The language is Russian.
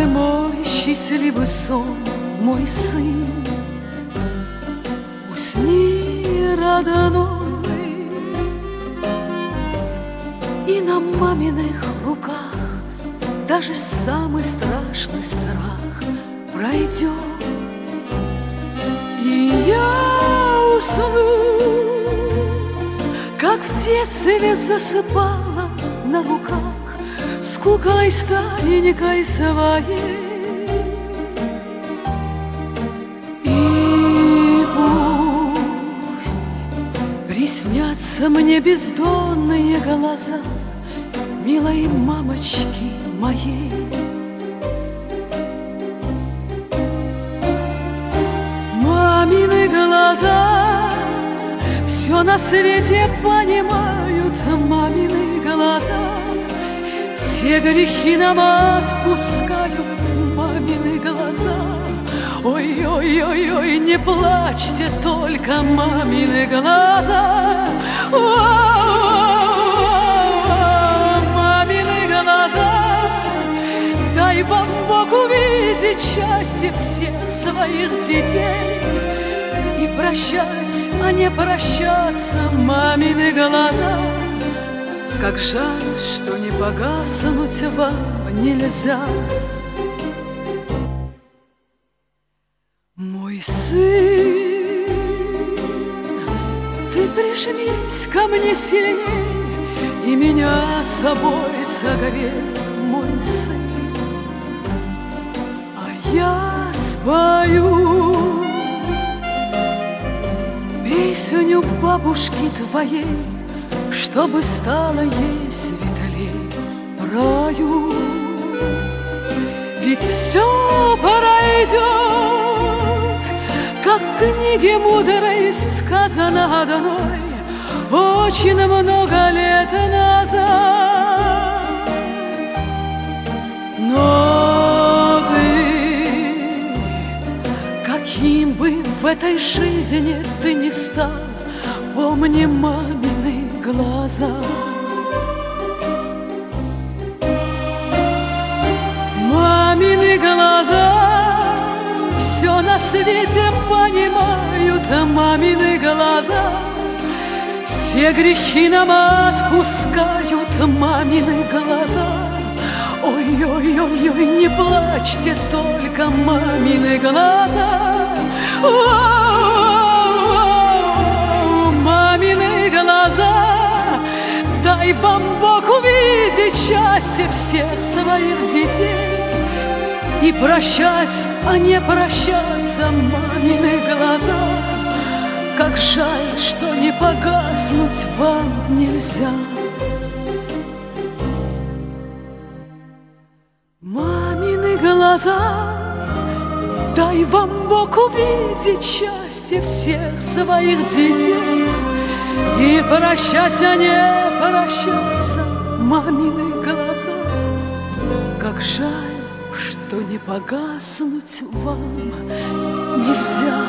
милый мой, счастливый сон, мой сын, усни, родной, и на маминых руках даже самый страшный страх пройдет, и я усну, как в детстве засыпала на руках с куклой старенькой своей. И пусть приснятся мне бездонные глаза милой мамочки моей. Мамины глаза все на свете понимают, мамины глаза все грехи нам отпускают, мамины глаза. Ой-ой-ой-ой, не плачьте только, мамины глаза. Мамины глаза, дай вам Бог увидеть счастье всех своих детей и прощать, а не прощаться, мамины глаза. Как жаль, что не погаснуть вам нельзя. Мой сын, ты прижмись ко мне сильней и меня с собой согрей, мой сын. А я спою песню бабушки твоей, чтобы стало ей светлей в раю. Ведь все пройдет, как в книге мудрой сказано одной очень много лет назад. Но ты, каким бы в этой жизни ты ни стал, помни мамины глаза. Мамины глаза все на свете понимают, мамины глаза все грехи нам отпускают, мамины глаза. Ой-ой-ой-ой, не плачьте только, мамины глаза. Мамины глаза, дай вам Бог увидеть счастье всех своих детей и прощать, а не прощаться, мамины глаза. Как жаль, что не погаснуть вам нельзя. Мамины глаза, дай вам Бог увидеть счастье всех своих детей и прощать, а не прощаться, мамины глаза. Как жаль, что не погаснуть вам нельзя.